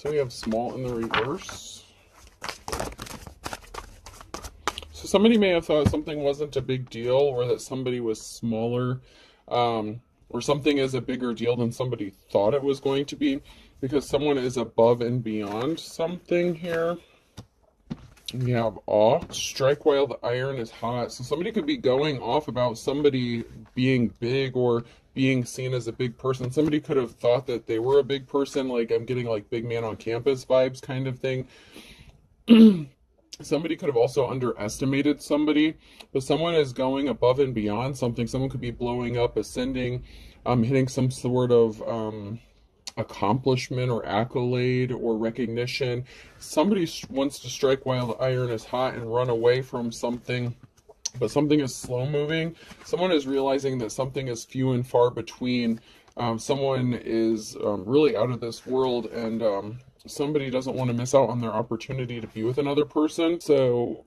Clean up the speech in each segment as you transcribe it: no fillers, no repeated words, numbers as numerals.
So we have small in the reverse. So somebody may have thought something wasn't a big deal, or that somebody was smaller, or something is a bigger deal than somebody thought it was going to be, because someone is above and beyond something here. We have awe. Strike while the iron is hot. So somebody could be going off about somebody being big or being seen as a big person. Somebody could have thought that they were a big person, like I'm getting like big man on campus vibes kind of thing. Somebody could have also underestimated somebody, but someone is going above and beyond something. Someone could be blowing up, ascending, hitting some sort of accomplishment or accolade or recognition. Somebody wants to strike while the iron is hot and run away from something, but something is slow moving. Someone is realizing that something is few and far between. Someone is really out of this world, and somebody doesn't want to miss out on their opportunity to be with another person. So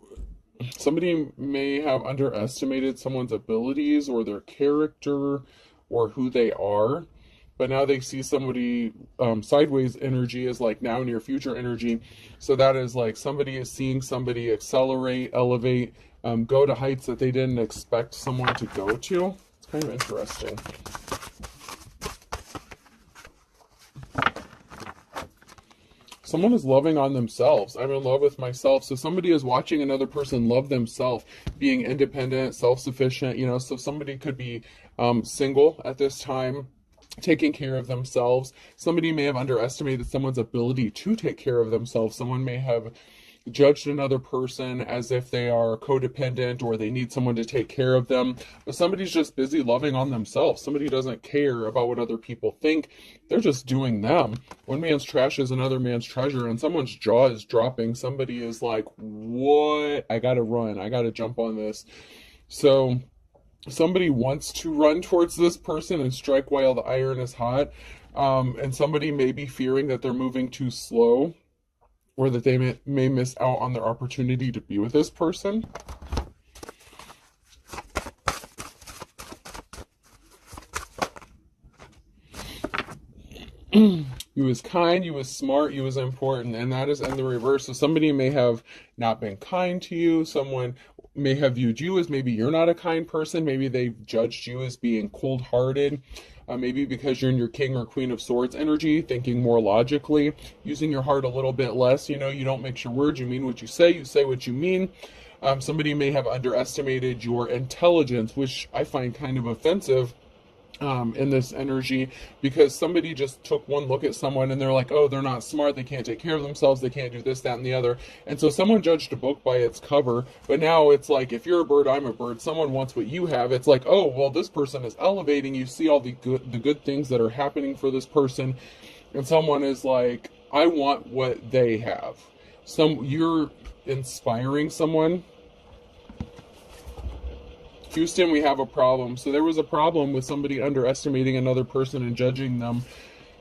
somebody may have underestimated someone's abilities or their character or who they are, but now they see somebody, sideways energy is like now near future energy. So that is like somebody is seeing somebody accelerate, elevate, go to heights that they didn't expect someone to go to. It's kind of interesting. Someone is loving on themselves. I'm in love with myself. So somebody is watching another person love themselves, being independent, self-sufficient, you know. So somebody could be single at this time, taking care of themselves. Somebody may have underestimated someone's ability to take care of themselves. Someone may have judged another person as if they are codependent or they need someone to take care of them. But somebody's just busy loving on themselves. Somebody doesn't care about what other people think. They're just doing them. One man's trash is another man's treasure, and someone's jaw is dropping. Somebody is like, what? I gotta run. I gotta jump on this. So somebody wants to run towards this person and strike while the iron is hot. And somebody may be fearing that they're moving too slow, or that they may miss out on their opportunity to be with this person. You was kind, you was smart, you was important, and that is in the reverse. So somebody may have not been kind to you. Someone may have viewed you as maybe you're not a kind person. Maybe they've judged you as being cold-hearted. Maybe because you're in your King or Queen of Swords energy, thinking more logically, using your heart a little bit less. You know, you don't mix your words, you mean what you say what you mean. Somebody may have underestimated your intelligence, which I find kind of offensive in this energy, because somebody just took one look at someone and they're like, oh, they're not smart, they can't take care of themselves, they can't do this, that, and the other. And so someone judged a book by its cover, but now it's like, if you're a bird, I'm a bird, someone wants what you have. It's like, oh, well, this person is elevating. You see all the good things that are happening for this person, and someone is like, I want what they have. You're inspiring someone. Houston, we have a problem. So there was a problem with somebody underestimating another person and judging them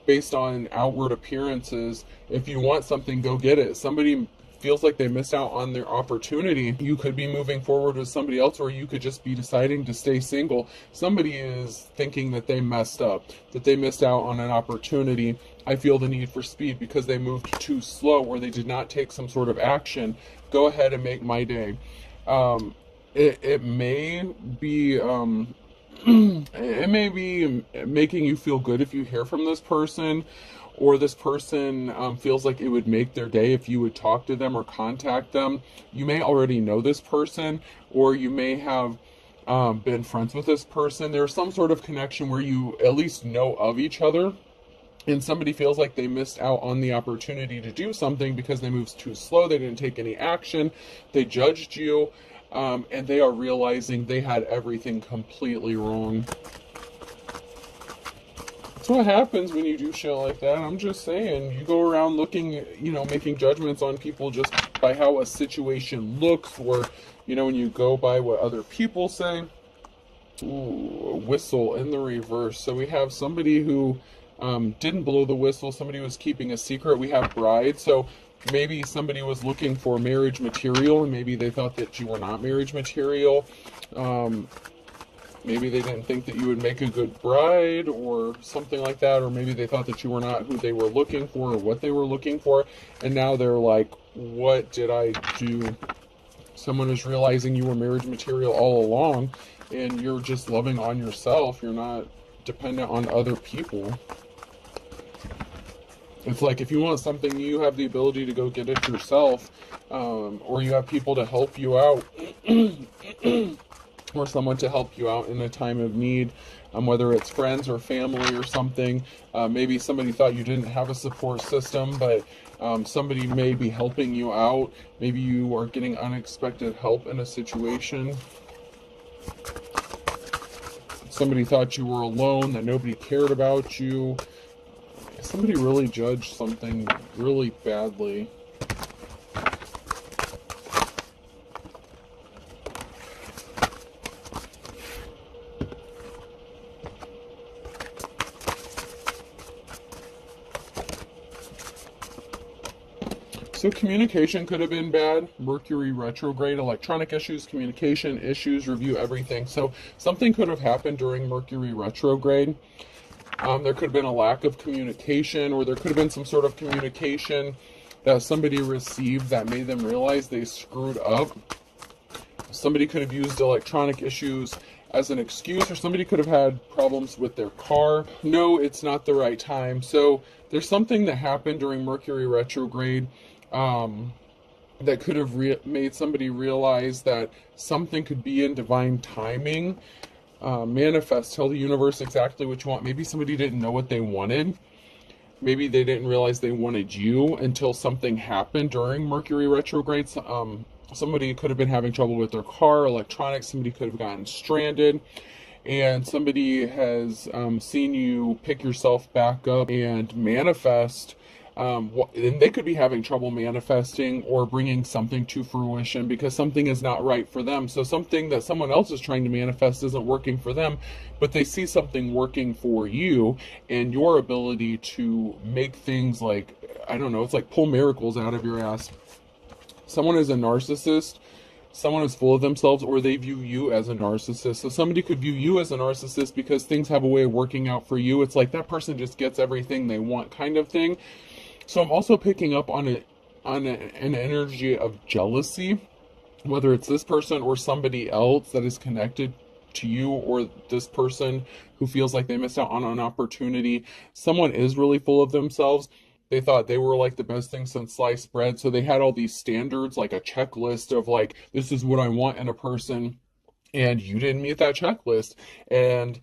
based on outward appearances. If you want something, go get it. Somebody feels like they missed out on their opportunity. You could be moving forward with somebody else, or you could just be deciding to stay single. Somebody is thinking that they messed up, that they missed out on an opportunity. I feel the need for speed because they moved too slow, or they did not take some sort of action. Go ahead and make my day. It may be it may be making you feel good if you hear from this person, or this person feels like it would make their day if you would talk to them or contact them. You may already know this person, or you may have been friends with this person. There's some sort of connection where you at least know of each other, and somebody feels like they missed out on the opportunity to do something because they moved too slow, they didn't take any action, they judged you. And they are realizing they had everything completely wrong. That's what happens when you do shit like that. I'm just saying, you go around looking, you know, making judgments on people just by how a situation looks, or, you know, when you go by what other people say. Ooh, a whistle in the reverse. So we have somebody who didn't blow the whistle. Somebody was keeping a secret. We have bride. So maybe somebody was looking for marriage material, and maybe they thought that you were not marriage material. Maybe they didn't think that you would make a good bride or something like that, or maybe they thought that you were not who they were looking for or what they were looking for, and now they're like, what did I do? Someone is realizing you were marriage material all along, and you're just loving on yourself. You're not dependent on other people. It's like if you want something, you have the ability to go get it yourself, or you have people to help you out, or someone to help you out in a time of need, whether it's friends or family or something. Maybe somebody thought you didn't have a support system, but somebody may be helping you out. Maybe you are getting unexpected help in a situation. Somebody thought you were alone, that nobody cared about you. Somebody really judged something really badly. So communication could have been bad. Mercury retrograde, electronic issues, communication issues, review everything. So something could have happened during Mercury retrograde. There could have been a lack of communication, or there could have been some sort of communication that somebody received that made them realize they screwed up. Somebody could have used electronic issues as an excuse, or somebody could have had problems with their car. No, it's not the right time. So there's something that happened during Mercury retrograde that could have made somebody realize that something could be in divine timing. Manifest, tell the universe exactly what you want. Maybe somebody didn't know what they wanted. Maybe they didn't realize they wanted you until something happened during Mercury retrograde. Somebody could have been having trouble with their car, electronics. Somebody could have gotten stranded, and somebody has seen you pick yourself back up and manifest. And they could be having trouble manifesting or bringing something to fruition because something is not right for them. So something that someone else is trying to manifest isn't working for them, but they see something working for you, and your ability to make things like, I don't know, it's like pull miracles out of your ass. Someone is a narcissist. Someone is full of themselves, or they view you as a narcissist. So somebody could view you as a narcissist because things have a way of working out for you. It's like that person just gets everything they want kind of thing. So I'm also picking up on an energy of jealousy, whether it's this person or somebody else that is connected to you, or this person who feels like they missed out on an opportunity. Someone is really full of themselves. They thought they were like the best thing since sliced bread. So they had all these standards, like a checklist of like, this is what I want in a person. And you didn't meet that checklist. And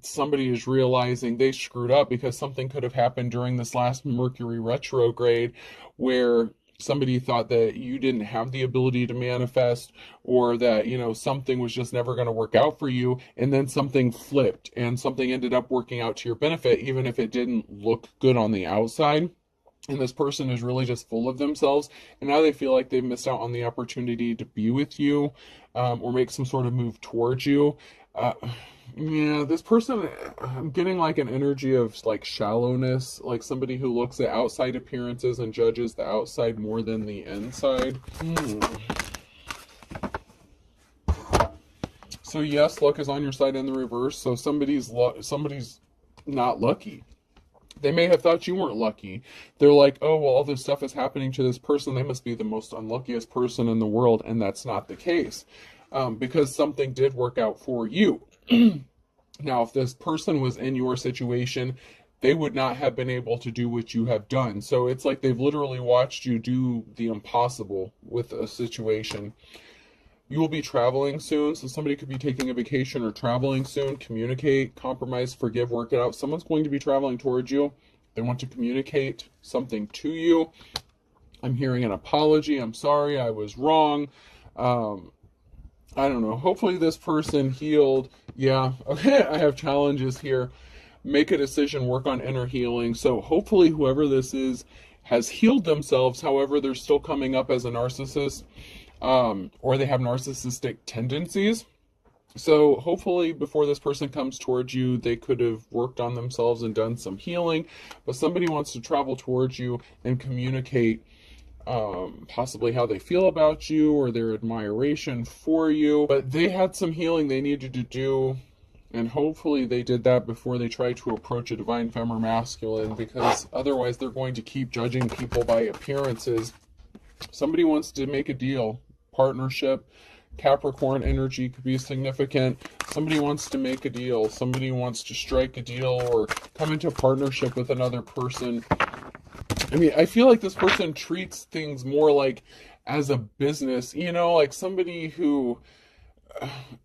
somebody is realizing they screwed up because something could have happened during this last Mercury retrograde where somebody thought that you didn't have the ability to manifest, or that, you know, something was just never going to work out for you, and then something flipped and something ended up working out to your benefit, even if it didn't look good on the outside. And this person is really just full of themselves, and now they feel like they've missed out on the opportunity to be with you, or make some sort of move towards you. Yeah, this person, I'm getting like an energy of like shallowness, like somebody who looks at outside appearances and judges the outside more than the inside. So yes, luck is on your side in the reverse. So somebody's not lucky. They may have thought you weren't lucky. They're like, oh, well, all this stuff is happening to this person. They must be the most unluckiest person in the world. And that's not the case, because something did work out for you. Now, if this person was in your situation, they would not have been able to do what you have done. So it's like they've literally watched you do the impossible with a situation. You will be traveling soon, so somebody could be taking a vacation or traveling soon. Communicate, compromise, forgive, work it out. Someone's going to be traveling towards you. They want to communicate something to you. I'm hearing an apology. I'm sorry, I was wrong. I don't know. Hopefully this person healed. Yeah, okay, I have challenges here. Make a decision, work on inner healing. So hopefully whoever this is has healed themselves. However, they're still coming up as a narcissist, or they have narcissistic tendencies. So hopefully before this person comes towards you, they could have worked on themselves and done some healing. But somebody wants to travel towards you and communicate possibly how they feel about you or their admiration for you. But they had some healing they needed to do, and hopefully they did that before they try to approach a divine femme or masculine, because otherwise they're going to keep judging people by appearances. Somebody wants to make a deal, partnership. Capricorn energy could be significant. Somebody wants to make a deal. Somebody wants to strike a deal or come into a partnership with another person. I mean, I feel like this person treats things more like as a business, you know, like somebody who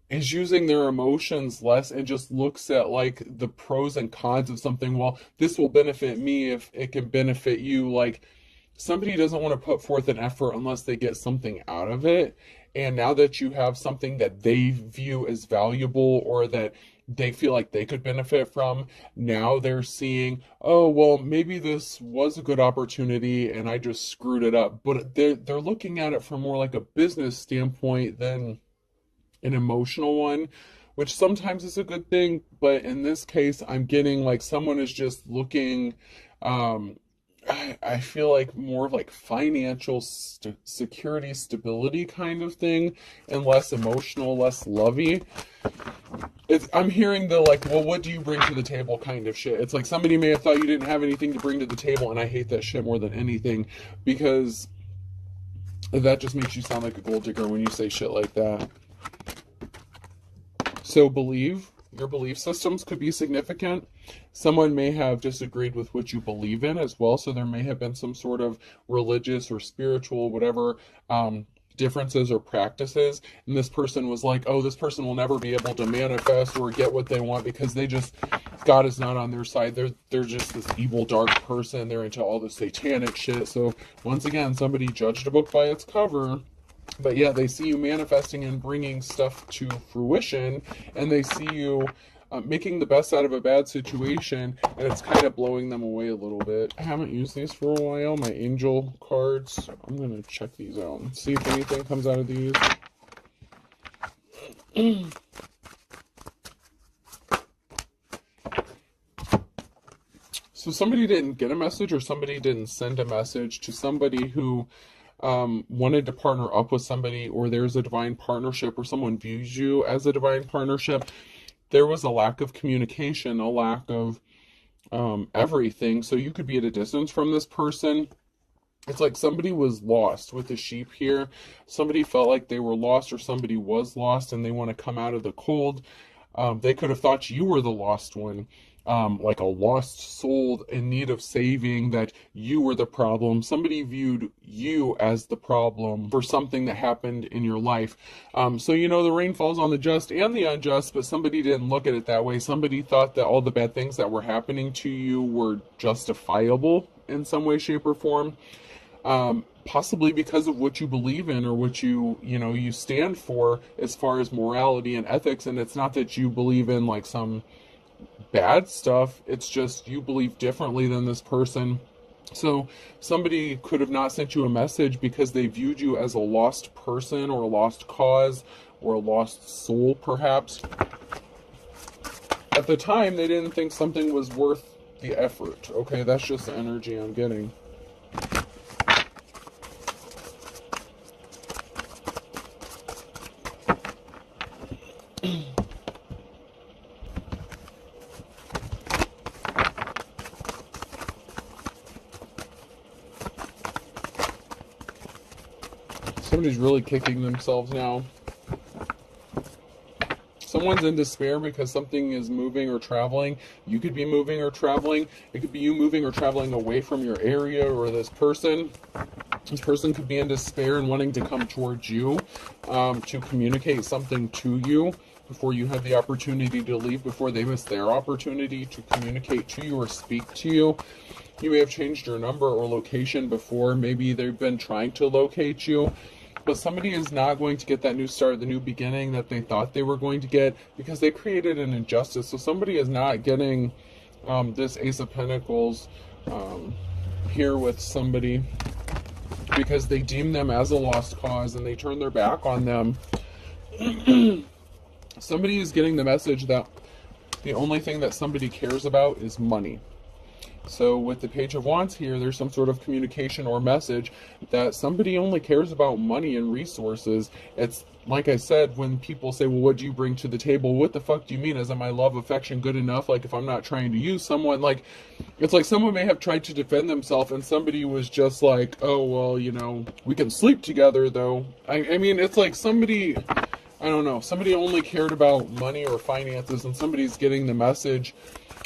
is using their emotions less and just looks at like the pros and cons of something. Well, this will benefit me if it can benefit you. Like, somebody doesn't want to put forth an effort unless they get something out of it. And now that you have something that they view as valuable or that they feel like they could benefit from, now they're seeing, oh, well, maybe this was a good opportunity and I just screwed it up. But they're looking at it from more like a business standpoint than an emotional one, which sometimes is a good thing. But in this case, I'm getting like someone is just looking, I feel like more of like financial security, stability kind of thing, and less emotional, less lovey. I'm hearing the like, well, what do you bring to the table kind of shit. It's like somebody may have thought you didn't have anything to bring to the table, and I hate that shit more than anything, because that just makes you sound like a gold digger when you say shit like that. So your belief systems could be significant. Someone may have disagreed with what you believe in as well, so there may have been some sort of religious or spiritual, whatever, differences or practices, and this person was like, oh, this person will never be able to manifest or get what they want because God is not on their side. They're just this evil, dark person. They're into all this satanic shit. So once again, somebody judged a book by its cover. But yeah, they see you manifesting and bringing stuff to fruition, and they see you making the best out of a bad situation, and it's kind of blowing them away a little bit. I haven't used these for a while, my angel cards. I'm going to check these out and see if anything comes out of these. So somebody didn't get a message, or somebody didn't send a message to somebody who wanted to partner up with somebody, or there's a divine partnership, or someone views you as a divine partnership. There was a lack of communication, a lack of everything. So you could be at a distance from this person. It's like somebody was lost with the sheep here. Somebody felt like they were lost, or somebody was lost and they want to come out of the cold. They could have thought you were the lost one. Like a lost soul in need of saving, that you were the problem. Somebody viewed you as the problem for something that happened in your life. So, you know, the rain falls on the just and the unjust, but somebody didn't look at it that way. Somebody thought that all the bad things that were happening to you were justifiable in some way, shape, or form. Possibly because of what you believe in, or what you stand for as far as morality and ethics. And it's not that you believe in like some bad stuff, it's just you believe differently than this person. So somebody could have not sent you a message because they viewed you as a lost person, or a lost cause, or a lost soul perhaps. At the time, they didn't think something was worth the effort. Okay, that's just the energy I'm getting. Somebody's really kicking themselves now. Someone's in despair because something is moving or traveling. You could be moving or traveling. It could be you moving or traveling away from your area, or this person. This person could be in despair and wanting to come towards you to communicate something to you before you have the opportunity to leave, before they miss their opportunity to communicate to you or speak to you. You may have changed your number or location before. Maybe they've been trying to locate you. But somebody is not going to get that new start, the new beginning that they thought they were going to get, because they created an injustice. So somebody is not getting this Ace of Pentacles here with somebody because they deem them as a lost cause and they turn their back on them. Somebody is getting the message that the only thing that somebody cares about is money. So with the Page of Wands here, there's some sort of communication or message that somebody only cares about money and resources. It's like I said, when people say, well, what do you bring to the table? What the fuck do you mean? Isn't my love, affection good enough? Like, if I'm not trying to use someone, like, it's like someone may have tried to defend themselves and somebody was just like, oh, well, you know, we can sleep together though. I mean, it's like somebody, I don't know, somebody only cared about money or finances, and somebody's getting the message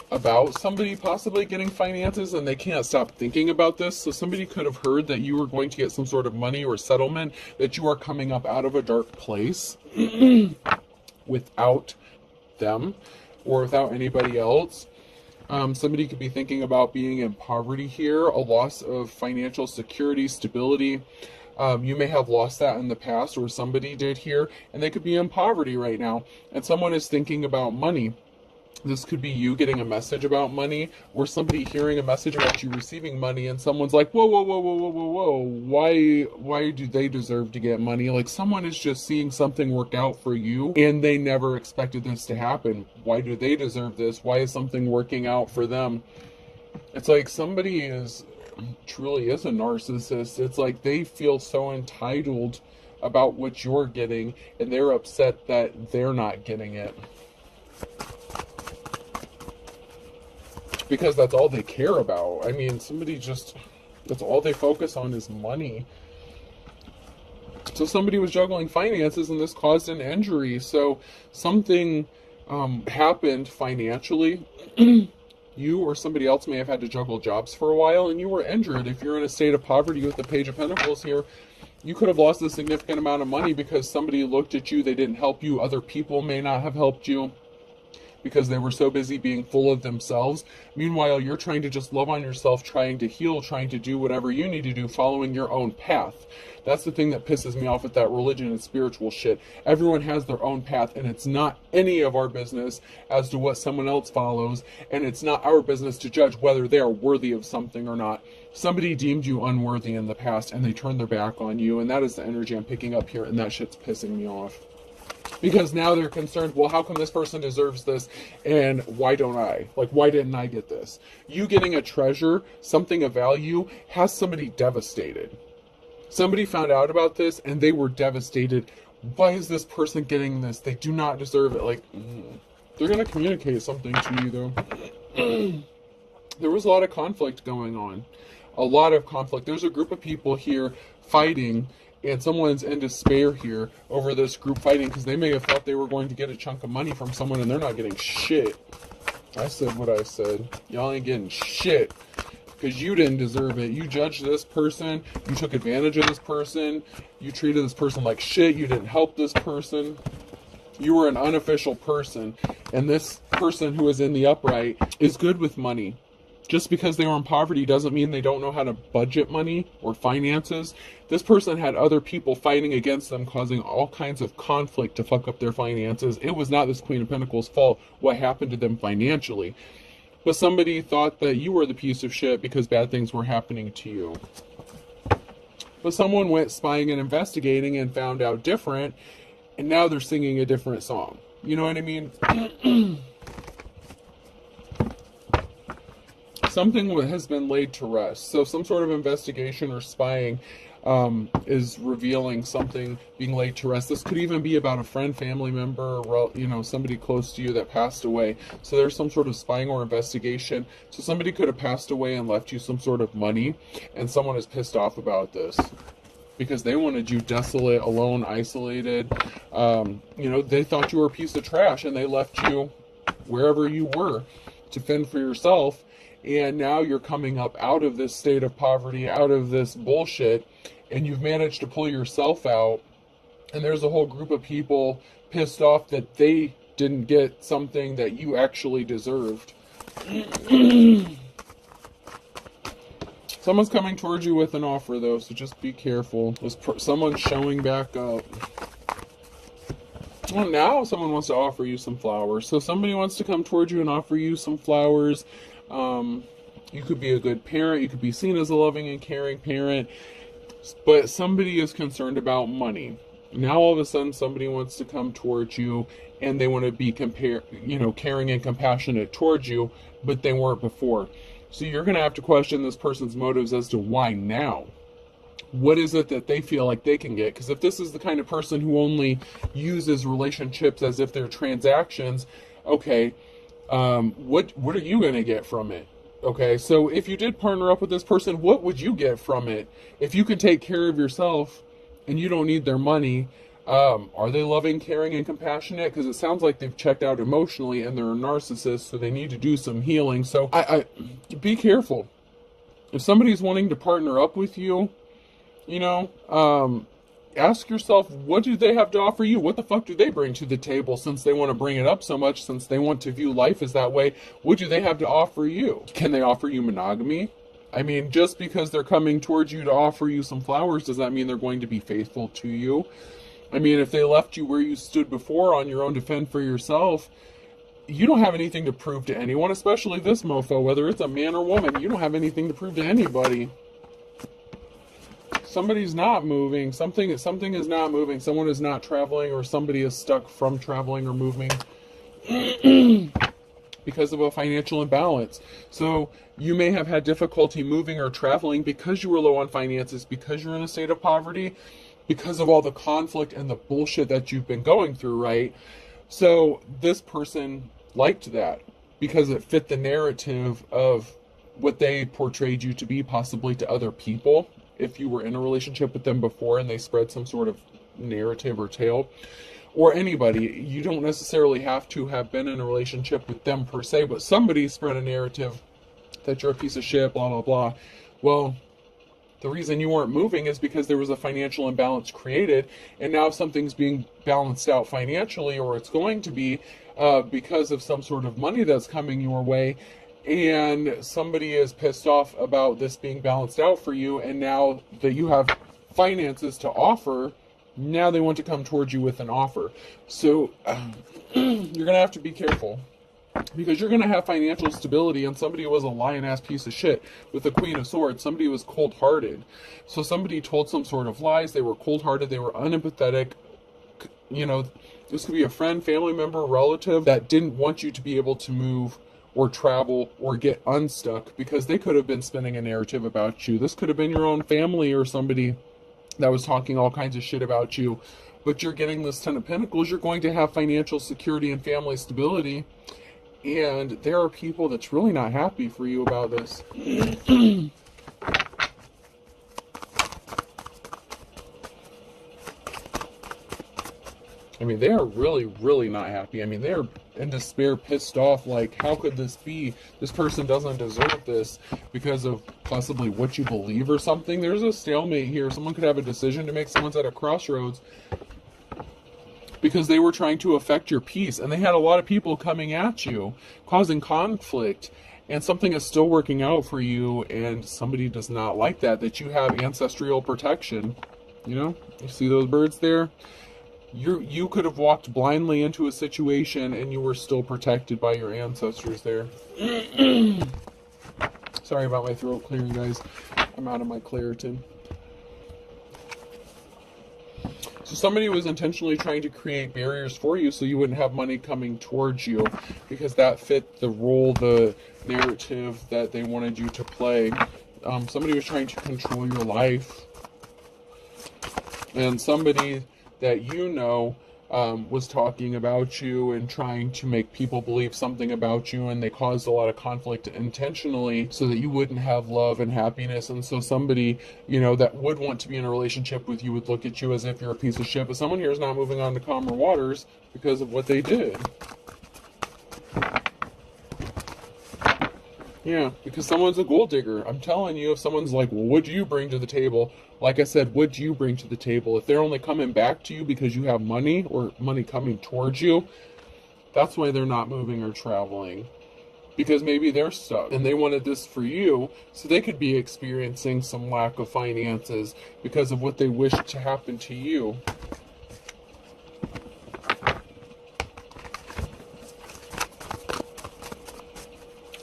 about somebody possibly getting finances and they can't stop thinking about this. So somebody could have heard that you were going to get some sort of money or settlement, that you are coming up out of a dark place without them or without anybody else. Somebody could be thinking about being in poverty here, a loss of financial security, stability. You may have lost that in the past, or somebody did here, and they could be in poverty right now. And someone is thinking about money. This could be you getting a message about money, or somebody hearing a message about you receiving money, and someone's like, whoa, whoa, whoa, whoa, whoa, whoa, whoa, why do they deserve to get money? Like, someone is just seeing something work out for you, and they never expected this to happen. Why do they deserve this? Why is something working out for them? It's like somebody truly is a narcissist. It's like they feel so entitled about what you're getting, and they're upset that they're not getting it. Because that's all they care about. I mean, that's all they focus on is money. So somebody was juggling finances and this caused an injury. So something happened financially. You or somebody else may have had to juggle jobs for a while and you were injured. If you're in a state of poverty with the Page of Pentacles here, you could have lost a significant amount of money because somebody looked at you, they didn't help you. Other people may not have helped you because they were so busy being full of themselves. Meanwhile, you're trying to just love on yourself, trying to heal, trying to do whatever you need to do, following your own path. That's the thing that pisses me off with that religion and spiritual shit. Everyone has their own path, and it's not any of our business as to what someone else follows, and it's not our business to judge whether they are worthy of something or not. Somebody deemed you unworthy in the past, and they turned their back on you, and that is the energy I'm picking up here, and that shit's pissing me off. Because now they're concerned, well, how come this person deserves this and why don't I? Like, why didn't I get this? You getting a treasure, something of value, has somebody devastated. Somebody found out about this and they were devastated. Why is this person getting this? They do not deserve it. Like, they're going to communicate something to you, though. There was a lot of conflict going on. A lot of conflict. There's a group of people here fighting, and someone's in despair here over this group fighting because they may have thought they were going to get a chunk of money from someone and they're not getting shit. I said what I said. Y'all ain't getting shit because you didn't deserve it. You judged this person. You took advantage of this person. You treated this person like shit. You didn't help this person. You were an unofficial person. And this person who is in the upright is good with money. Just because they were in poverty doesn't mean they don't know how to budget money or finances. This person had other people fighting against them, causing all kinds of conflict to fuck up their finances. It was not this Queen of Pentacles' fault what happened to them financially. But somebody thought that you were the piece of shit because bad things were happening to you. But someone went spying and investigating and found out different, and now they're singing a different song. You know what I mean? Something has been laid to rest. So some sort of investigation or spying is revealing something being laid to rest. This could even be about a friend, family member, or, you know, somebody close to you that passed away. So there's some sort of spying or investigation. So somebody could have passed away and left you some sort of money, and someone is pissed off about this because they wanted you desolate, alone, isolated. You know, they thought you were a piece of trash and they left you wherever you were to fend for yourself. And now you're coming up out of this state of poverty, out of this bullshit, and you've managed to pull yourself out. And there's a whole group of people pissed off that they didn't get something that you actually deserved. Someone's coming towards you with an offer, though, so just be careful. Someone's showing back up. Well, now someone wants to offer you some flowers. So somebody wants to come towards you and offer you some flowers. You could be a good parent. You could be seen as a loving and caring parent. But somebody is concerned about money. Now all of a sudden somebody wants to come towards you and they want to be caring and compassionate towards you, but they weren't before. So you're going to have to question this person's motives as to why now. What is it that they feel like they can get? Because if this is the kind of person who only uses relationships as if they're transactions, okay, what are you going to get from it? Okay, so if you did partner up with this person, what would you get from it? If you can take care of yourself and you don't need their money, are they loving, caring, and compassionate? Because it sounds like they've checked out emotionally and they're a narcissist, so they need to do some healing. So I be careful. If somebody's wanting to partner up with you, you know, ask yourself, what do they have to offer you? What the fuck do they bring to the table, since they want to bring it up so much, since they want to view life as that way? What do they have to offer you? Can they offer you monogamy? I mean, just because they're coming towards you to offer you some flowers, does that mean they're going to be faithful to you? I mean, if they left you where you stood before on your own to fend for yourself, you don't have anything to prove to anyone, especially this mofo, whether it's a man or woman. You don't have anything to prove to anybody. Somebody's not moving. Something is not moving. Someone is not traveling, or somebody is stuck from traveling or moving because of a financial imbalance. So you may have had difficulty moving or traveling because you were low on finances, because you're in a state of poverty, because of all the conflict and the bullshit that you've been going through, right? So this person liked that because it fit the narrative of what they portrayed you to be, possibly to other people. If you were in a relationship with them before and they spread some sort of narrative or tale, or anybody, you don't necessarily have to have been in a relationship with them per se, but somebody spread a narrative that you're a piece of shit, blah, blah, blah. Well, the reason you weren't moving is because there was a financial imbalance created, and now something's being balanced out financially, or it's going to be, because of some sort of money that's coming your way, and somebody is pissed off about this being balanced out for you, and now that you have finances to offer, now they want to come towards you with an offer. So you're going to have to be careful, because you're going to have financial stability, and somebody was a lion-ass piece of shit with the Queen of Swords. Somebody was cold-hearted. So somebody told some sort of lies. They were cold-hearted. They were unempathetic. You know, this could be a friend, family member, relative that didn't want you to be able to move or travel or get unstuck, because they could have been spinning a narrative about you. This could have been your own family or somebody that was talking all kinds of shit about you. But you're getting this Ten of Pentacles. You're going to have financial security and family stability. And there are people that's really not happy for you about this. I mean, they are really, really not happy. I mean, they're in despair, pissed off, like, how could this be? This person doesn't deserve this because of possibly what you believe or something. There's a stalemate here. Someone could have a decision to make. Someone's at a crossroads because they were trying to affect your peace, and they had a lot of people coming at you, causing conflict, and something is still working out for you, and somebody does not like that you have ancestral protection. You know, you see those birds there? You could have walked blindly into a situation and you were still protected by your ancestors there. Sorry about my throat clearing, guys. I'm out of my Claritin. So somebody was intentionally trying to create barriers for you so you wouldn't have money coming towards you, because that fit the role, the narrative that they wanted you to play. Somebody was trying to control your life. And somebody that you know was talking about you and trying to make people believe something about you, and they caused a lot of conflict intentionally so that you wouldn't have love and happiness. And so somebody, you know, that would want to be in a relationship with you would look at you as if you're a piece of shit. But someone here is not moving on to calmer waters because of what they did. Yeah, because someone's a gold digger. I'm telling you, if someone's like, well, what do you bring to the table? Like I said, what do you bring to the table? If they're only coming back to you because you have money, or money coming towards you, that's why they're not moving or traveling. Because maybe they're stuck and they wanted this for you, so they could be experiencing some lack of finances because of what they wish to happen to you.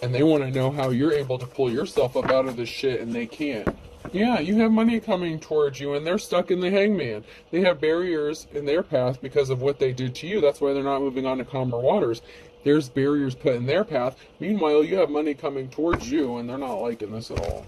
And they want to know how you're able to pull yourself up out of this shit, and they can't. Yeah, you have money coming towards you, and they're stuck in the hangman. They have barriers in their path because of what they did to you. That's why they're not moving on to calmer waters. There's barriers put in their path. Meanwhile, you have money coming towards you, and they're not liking this at all.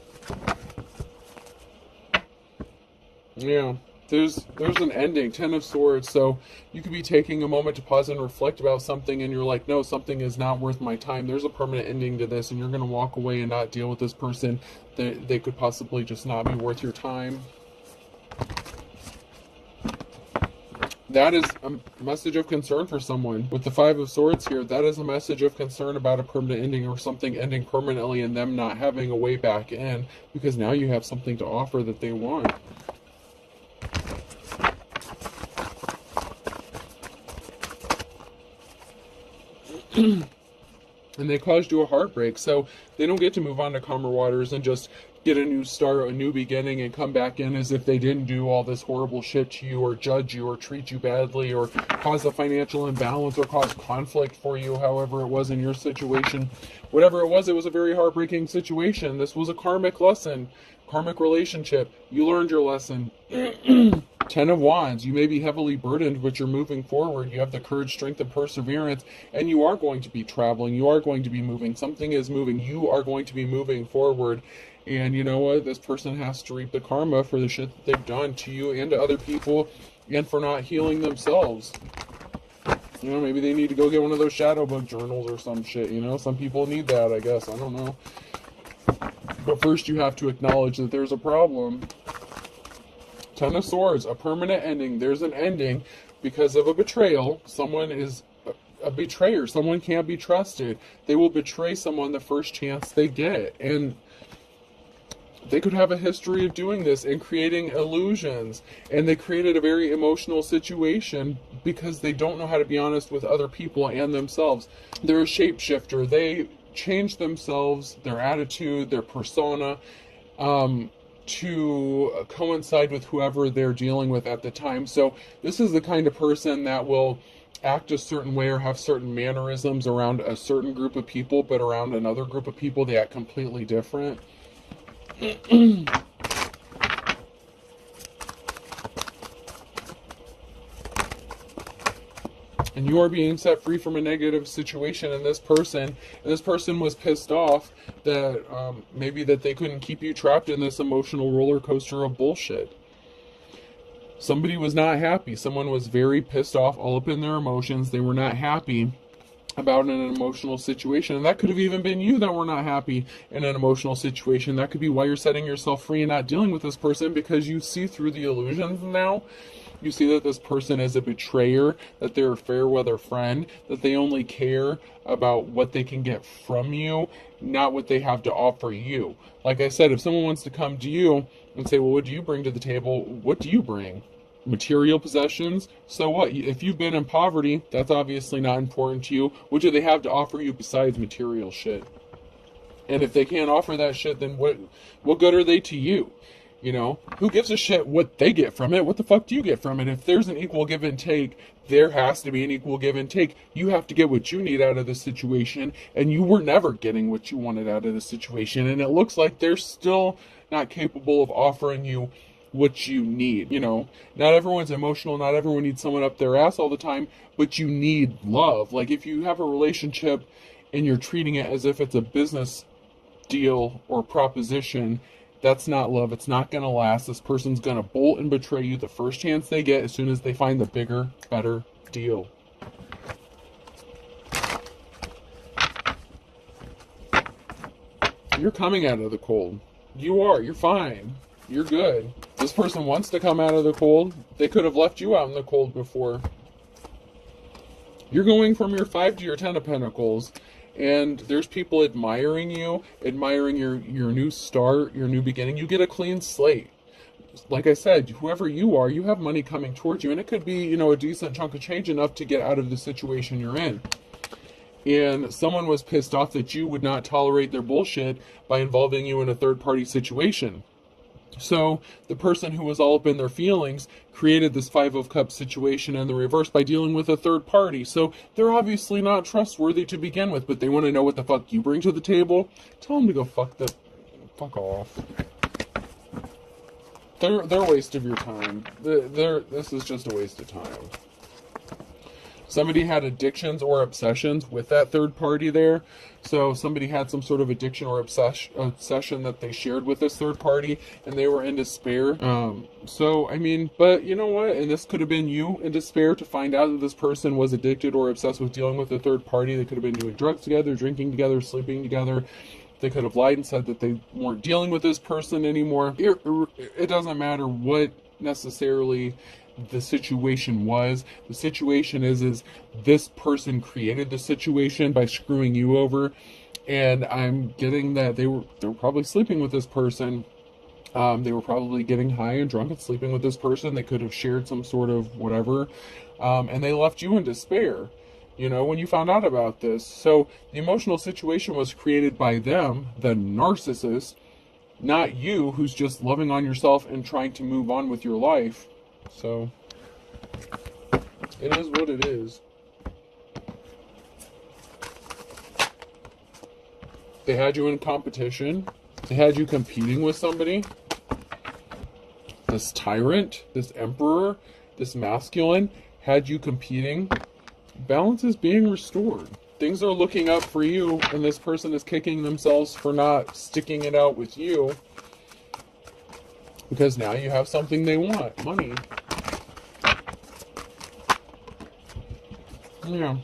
Yeah. There's an ending, 10 of Swords, so you could be taking a moment to pause and reflect about something, and you're like, no, something is not worth my time. There's a permanent ending to this, and you're going to walk away and not deal with this person. They could possibly just not be worth your time. That is a message of concern for someone. With the 5 of Swords here, that is a message of concern about a permanent ending or something ending permanently and them not having a way back in, because now you have something to offer that they want. And they caused you a heartbreak, so they don't get to move on to calmer waters and just get a new start, a new beginning, and come back in as if they didn't do all this horrible shit to you, or judge you, or treat you badly, or cause a financial imbalance, or cause conflict for you, however it was in your situation. Whatever it was a very heartbreaking situation. This was a karmic lesson, karmic relationship. You learned your lesson. 10 of Wands, you may be heavily burdened, but you're moving forward. You have the courage, strength, and perseverance, and you are going to be traveling. You are going to be moving. Something is moving. You are going to be moving forward. And you know what? This person has to reap the karma for the shit that they've done to you and to other people, and for not healing themselves. You know, maybe they need to go get one of those shadow book journals or some shit, you know? Some people need that, I guess. I don't know. But first you have to acknowledge that there's a problem. 10 of Swords, a permanent ending. There's an ending because of a betrayal. Someone is a betrayer. Someone can't be trusted. They will betray someone the first chance they get. And they could have a history of doing this and creating illusions. And they created a very emotional situation because they don't know how to be honest with other people and themselves. They're a shapeshifter. They change themselves, their attitude, their persona, to coincide with whoever they're dealing with at the time. So this is the kind of person that will act a certain way or have certain mannerisms around a certain group of people, but around another group of people they act completely different. And you are being set free from a negative situation, and this person was pissed off that maybe that they couldn't keep you trapped in this emotional roller coaster of bullshit. Somebody was not happy. Someone was very pissed off, all up in their emotions. They were not happy about an emotional situation. And that could have even been you that were not happy in an emotional situation. That could be why you're setting yourself free and not dealing with this person, because you see through the illusions now. You see that this person is a betrayer, that they're a fair weather friend, that they only care about what they can get from you, not what they have to offer you. Like I said, if someone wants to come to you and say, well, what do you bring to the table? What do you bring? Material possessions? So what? If you've been in poverty, that's obviously not important to you. What do they have to offer you besides material shit? And if they can't offer that shit, then what good are they to you? You know, who gives a shit what they get from it? What the fuck do you get from it? If there's an equal give and take, there has to be an equal give and take. You have to get what you need out of the situation, and you were never getting what you wanted out of the situation. And it looks like they're still not capable of offering you what you need. You know, not everyone's emotional. Not everyone needs someone up their ass all the time, but you need love. Like if you have a relationship and you're treating it as if it's a business deal or proposition, that's not love. It's not going to last. This person's going to bolt and betray you the first chance they get as soon as they find the bigger, better deal. You're coming out of the cold. You are. You're fine. You're good. This person wants to come out of the cold. They could have left you out in the cold before. You're going from your 5 to your 10 of Pentacles. And there's people admiring you, admiring your new start, your new beginning. You get a clean slate. Like I said, whoever you are, you have money coming towards you. And it could be, you know, a decent chunk of change enough to get out of the situation you're in. And someone was pissed off that you would not tolerate their bullshit by involving you in a third-party situation. So the person who was all up in their feelings created this 5 of Cups situation in the reverse by dealing with a third party. So they're obviously not trustworthy to begin with, but they want to know what the fuck you bring to the table. Tell them to go fuck off. They're a waste of your time. This is just a waste of time. Somebody had addictions or obsessions with that third party there. So somebody had some sort of addiction or obsession that they shared with this third party, and they were in despair. So, I mean, but you know what? And this could have been you in despair to find out that this person was addicted or obsessed with dealing with a third party. They could have been doing drugs together, drinking together, sleeping together. They could have lied and said that they weren't dealing with this person anymore. It doesn't matter what necessarily the situation was. The situation is this person created the situation by screwing you over, and I'm getting that they were probably sleeping with this person. They were probably getting high and drunk and sleeping with this person. They could have shared some sort of whatever, and they left you in despair, you know, when you found out about this. So the emotional situation was created by them, the narcissist, not you, who's just loving on yourself and trying to move on with your life. So it is what it is. They had you in competition. They had you competing with somebody. This tyrant, this emperor, this masculine had you competing. Balance is being restored. Things are looking up for you, and this person is kicking themselves for not sticking it out with you. Because now you have something they want, money. Yeah.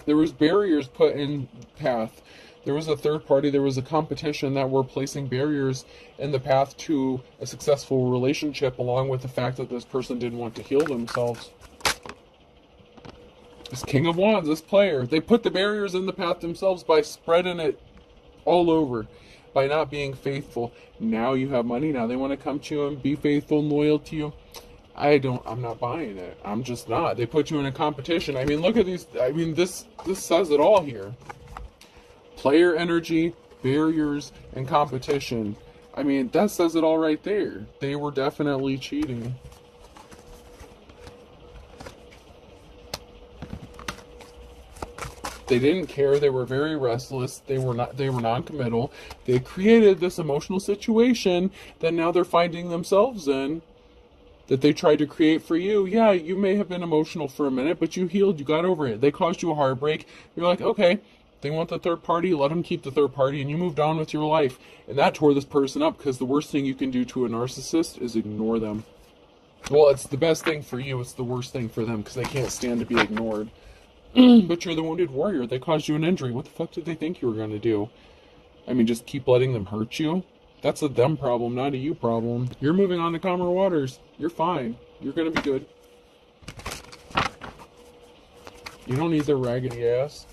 There was barriers put in path. There was a third party, there was a competition that were placing barriers in the path to a successful relationship, along with the fact that this person didn't want to heal themselves. This King of Wands, this player, they put the barriers in the path themselves by spreading it all over, by not being faithful. Now you have money. Now they want to come to you and be faithful and loyal to you. I'm not buying it. I'm just not. They put you in a competition. I mean, look at these. I mean, this says it all here. Player energy, barriers, and competition. I mean, that says it all right there. They were definitely cheating. They didn't care. They were very restless. They were non-committal. They created this emotional situation that now they're finding themselves in, that they tried to create for you. Yeah, you may have been emotional for a minute, but you healed. You got over it. They caused you a heartbreak. You're like, okay, they want the third party. Let them keep the third party, and you moved on with your life. And that tore this person up, because the worst thing you can do to a narcissist is ignore them. Well, it's the best thing for you. It's the worst thing for them, because they can't stand to be ignored. But you're the wounded warrior. They caused you an injury. What the fuck did they think you were going to do? I mean, just keep letting them hurt you? That's a them problem, not a you problem. You're moving on to calmer waters. You're fine. You're going to be good. You don't need their raggedy ass.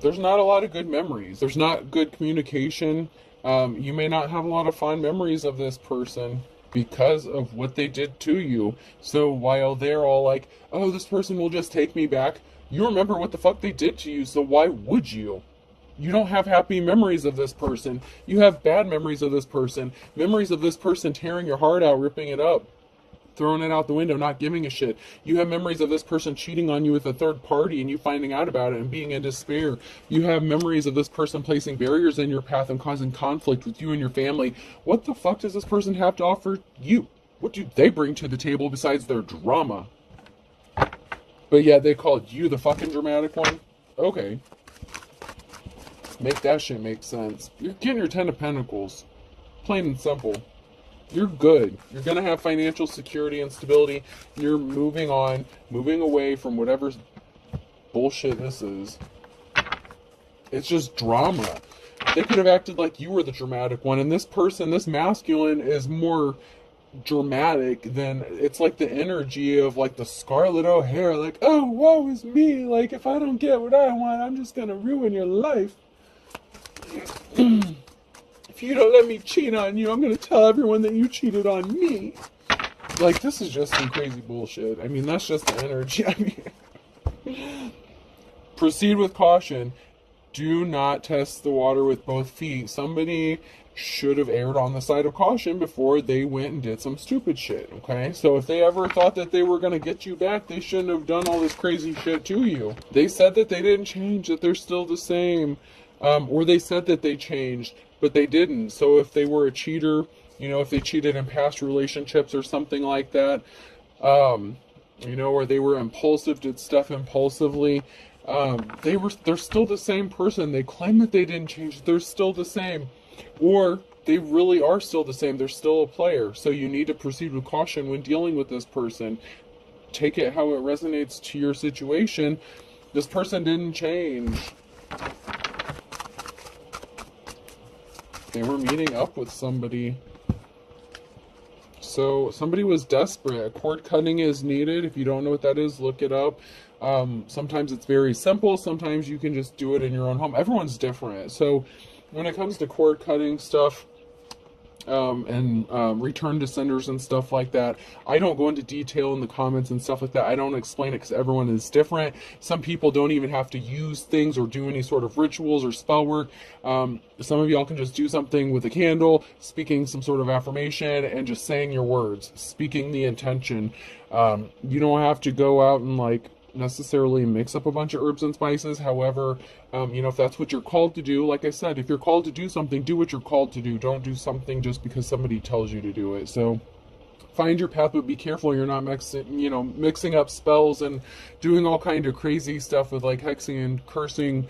There's not a lot of good memories. There's not good communication. You may not have a lot of fond memories of this person because of what they did to you. So while they're all like, oh, this person will just take me back, you remember what the fuck they did to you, so why would you? You don't have happy memories of this person. You have bad memories of this person. Memories of this person tearing your heart out, ripping it up, throwing it out the window, not giving a shit. You have memories of this person cheating on you with a third party and you finding out about it and being in despair. You have memories of this person placing barriers in your path and causing conflict with you and your family. What the fuck does this person have to offer you? What do they bring to the table besides their drama? But yeah, they called you the fucking dramatic one? Okay. Make that shit make sense. You're getting your 10 of Pentacles. Plain and simple. You're good. You're going to have financial security and stability. You're moving on, moving away from whatever bullshit this is. It's just drama. They could have acted like you were the dramatic one, and this person, this masculine, is more dramatic than, it's like the energy of like the Scarlett O'Hara, like, oh, woe is me, like if I don't get what I want, I'm just gonna ruin your life. If you don't let me cheat on you, I'm gonna tell everyone that you cheated on me. Like, this is just some crazy bullshit. I mean, that's just the energy. I mean, proceed with caution. Do not test the water with both feet. Somebody should have erred on the side of caution before they went and did some stupid shit, okay? So if they ever thought that they were going to get you back, they shouldn't have done all this crazy shit to you. They said that they didn't change, that they're still the same. Or they said that they changed, but they didn't. So if they were a cheater, you know, if they cheated in past relationships or something like that, you know, or they were impulsive, did stuff impulsively. They're still the same person. They claim that they didn't change. They're still the same, or they really are still the same. They're still a player. So you need to proceed with caution when dealing with this person. Take it how it resonates to your situation. This person didn't change. They were meeting up with somebody. So somebody was desperate. Cord cutting is needed. If you don't know what that is, look it up. Sometimes it's very simple. Sometimes you can just do it in your own home. Everyone's different. So when it comes to cord cutting stuff, and return to senders and stuff like that, I don't go into detail in the comments and stuff like that. I don't explain it because everyone is different. Some people don't even have to use things or do any sort of rituals or spell work. Some of y'all can just do something with a candle, speaking some sort of affirmation and just saying your words, speaking the intention. You don't have to go out and like necessarily mix up a bunch of herbs and spices. However, you know, if that's what you're called to do, like I said, if you're called to do something, do what you're called to do. Don't do something just because somebody tells you to do it. So find your path, but be careful you're not mixing up spells and doing all kind of crazy stuff with like hexing and cursing.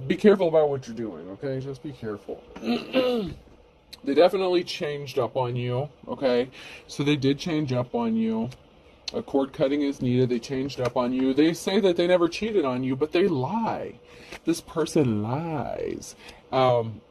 Be careful about what you're doing, okay? Just be careful. They definitely changed up on you, okay? So they did change up on you. A cord cutting is needed. They changed up on you. They say that they never cheated on you, but they lie. This person lies.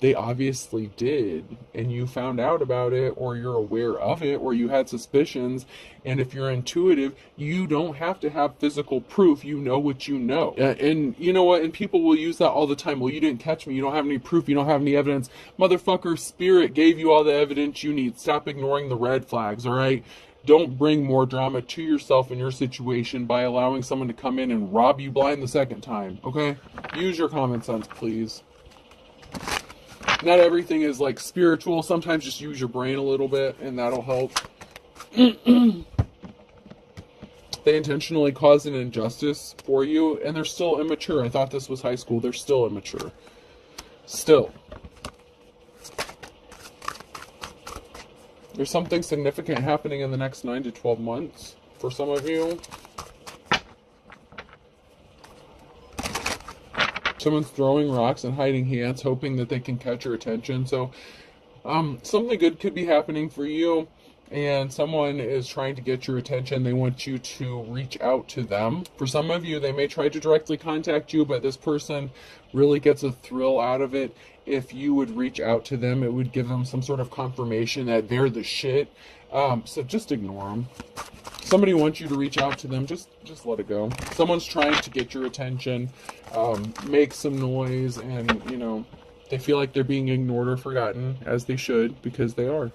They obviously did, and you found out about it, or you're aware of it, or you had suspicions. And if you're intuitive, you don't have to have physical proof. You know what you know. And you know what? And people will use that all the time. Well, you didn't catch me. You don't have any proof. You don't have any evidence. Motherfucker, spirit gave you all the evidence you need. Stop ignoring the red flags, all right? Don't bring more drama to yourself and your situation by allowing someone to come in and rob you blind the second time, okay? Use your common sense, please. Not everything is like spiritual. Sometimes just use your brain a little bit and that'll help. They intentionally caused an injustice for you and they're still immature. I thought this was high school. They're still immature. Still. There's something significant happening in the next 9 to 12 months for some of you. Someone's throwing rocks and hiding hands, hoping that they can catch your attention. So something good could be happening for you, and someone is trying to get your attention. They want you to reach out to them. For some of you, they may try to directly contact you, but this person really gets a thrill out of it. If you would reach out to them, it would give them some sort of confirmation that they're the shit. So just ignore them. Somebody wants you to reach out to them, just let it go. Someone's trying to get your attention, make some noise, and, you know, they feel like they're being ignored or forgotten, as they should, because they are.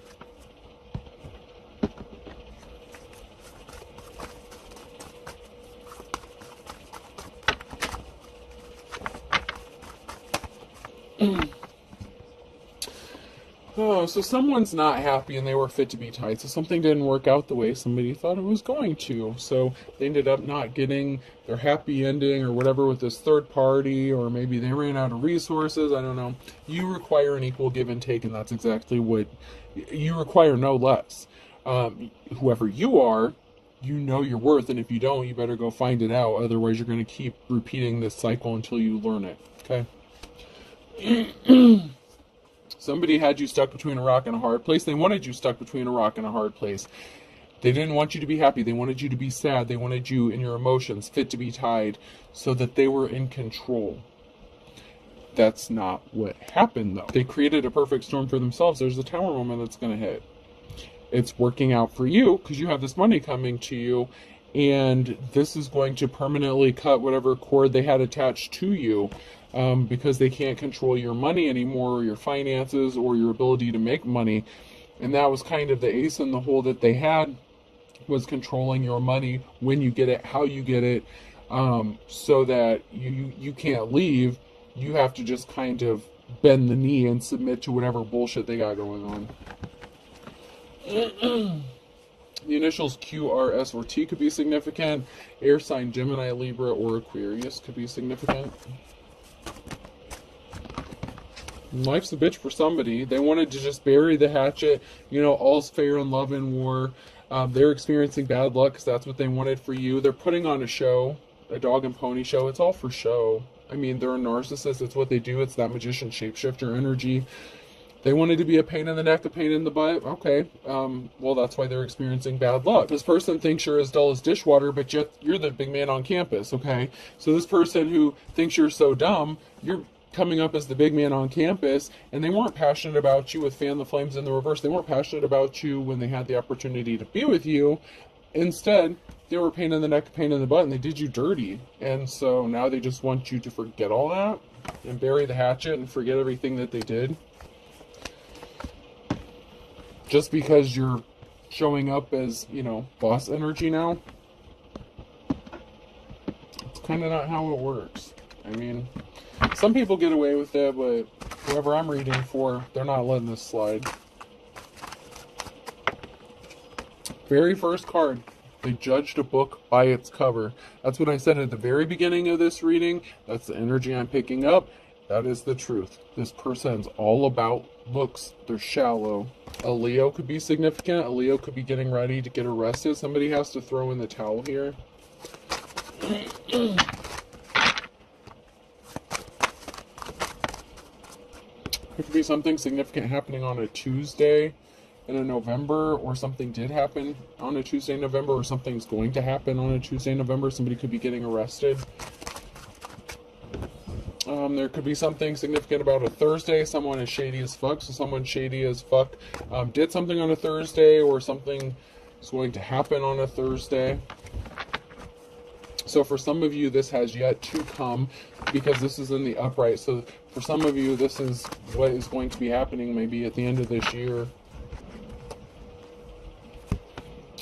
Oh, so someone's not happy and they were fit to be tied. So something didn't work out the way somebody thought it was going to. So they ended up not getting their happy ending or whatever with this third party, or maybe they ran out of resources. I don't know. You require an equal give and take, and that's exactly what you require, no less. Whoever you are, you know your worth, and if you don't, you better go find it out. Otherwise, you're going to keep repeating this cycle until you learn it. Okay? Somebody had you stuck between a rock and a hard place. They wanted you stuck between a rock and a hard place. They didn't want you to be happy. They wanted you to be sad. They wanted you in your emotions, fit to be tied, so that they were in control. That's not what happened, though. They created a perfect storm for themselves. There's a tower moment that's going to hit. It's working out for you because you have this money coming to you, and this is going to permanently cut whatever cord they had attached to you. Because they can't control your money anymore, or your finances, or your ability to make money. And that was kind of the ace in the hole that they had, was controlling your money, when you get it, how you get it, so that you can't leave. You have to just kind of bend the knee and submit to whatever bullshit they got going on. The initials Q, R, S, or T could be significant. Air sign Gemini, Libra, or Aquarius could be significant. Life's a bitch for somebody. They wanted to just bury the hatchet. You know, all's fair in love and war. They're experiencing bad luck because that's what they wanted for you. They're putting on a show, a dog and pony show. It's all for show. I mean, they're a narcissist. It's what they do. It's that magician shapeshifter energy. They wanted to be a pain in the neck, a pain in the butt. Okay. Well, that's why they're experiencing bad luck. This person thinks you're as dull as dishwater, but yet you're the big man on campus. Okay. So this person who thinks you're so dumb, you're coming up as the big man on campus, and they weren't passionate about you with Fan the Flames in the reverse. They weren't passionate about you when they had the opportunity to be with you. Instead, they were a pain in the neck, a pain in the butt, and they did you dirty. And so now they just want you to forget all that and bury the hatchet and forget everything that they did. Just because you're showing up as, boss energy now. It's kind of not how it works. I mean, some people get away with it, but whoever I'm reading for, they're not letting this slide. Very first card, they judged a book by its cover. That's what I said at the very beginning of this reading. That's the energy I'm picking up. That is the truth. This person's all about looks. They're shallow. A Leo could be significant. A Leo could be getting ready to get arrested. Somebody has to throw in the towel here. It could be something significant happening on a Tuesday in November, or something did happen on a Tuesday in November, or something's going to happen on a Tuesday in November. Somebody could be getting arrested. There could be something significant about a Thursday. Someone is shady as fuck. So someone shady as fuck did something on a Thursday, or something is going to happen on a Thursday. So for some of you, this has yet to come because this is in the upright. So for some of you, this is what is going to be happening maybe at the end of this year.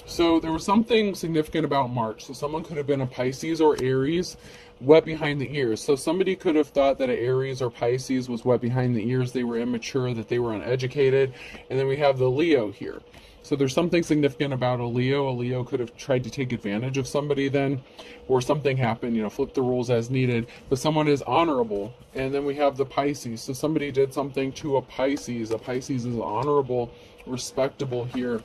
So there was something significant about March. So someone could have been a Pisces or Aries, wet behind the ears. So somebody could have thought that an Aries or Pisces was wet behind the ears. They were immature, that they were uneducated. And then we have the Leo here. So there's something significant about a Leo. A Leo could have tried to take advantage of somebody then, or something happened, flip the rules as needed. But someone is honorable. And then we have the Pisces. So somebody did something to a Pisces. A Pisces is honorable, respectable here.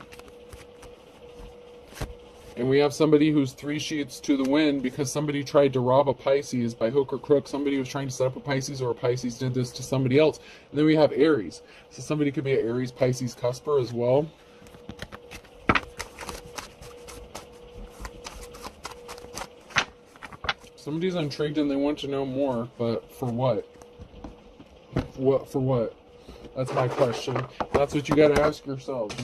And we have somebody who's 3 sheets to the wind because somebody tried to rob a Pisces by hook or crook. Somebody was trying to set up a Pisces, or a Pisces did this to somebody else. And then we have Aries. So somebody could be an Aries, Pisces, cusper as well. Somebody's intrigued and they want to know more, but for what? For what? That's my question. That's what you got to ask yourselves,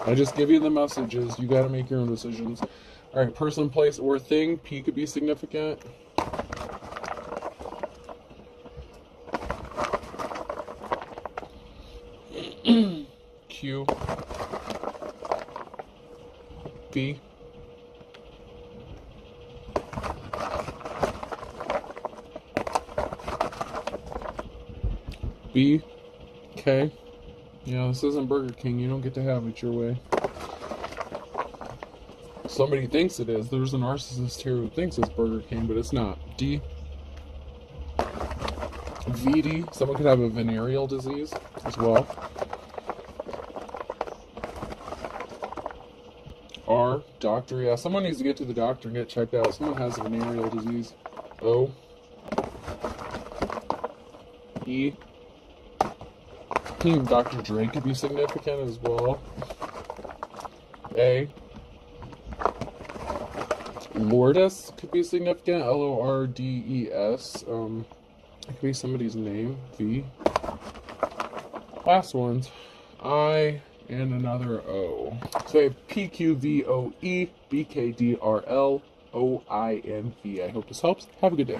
I just give you the messages. You got to make your own decisions. All right, person, place, or thing. P could be significant. Q. B. B. K. Yeah, this isn't Burger King. You don't get to have it your way. Somebody thinks it is. There's a narcissist here who thinks it's Burger King, but it's not. D. VD. Someone could have a venereal disease as well. R. Doctor. Yeah, someone needs to get to the doctor and get checked out. Someone has a venereal disease. O. E. Dr. Dre could be significant as well. A. Lourdes could be significant. Lordes. It could be somebody's name. V. Last ones. I and another O. So I have PQVOE BKDRL OINV. I hope this helps. Have a good day.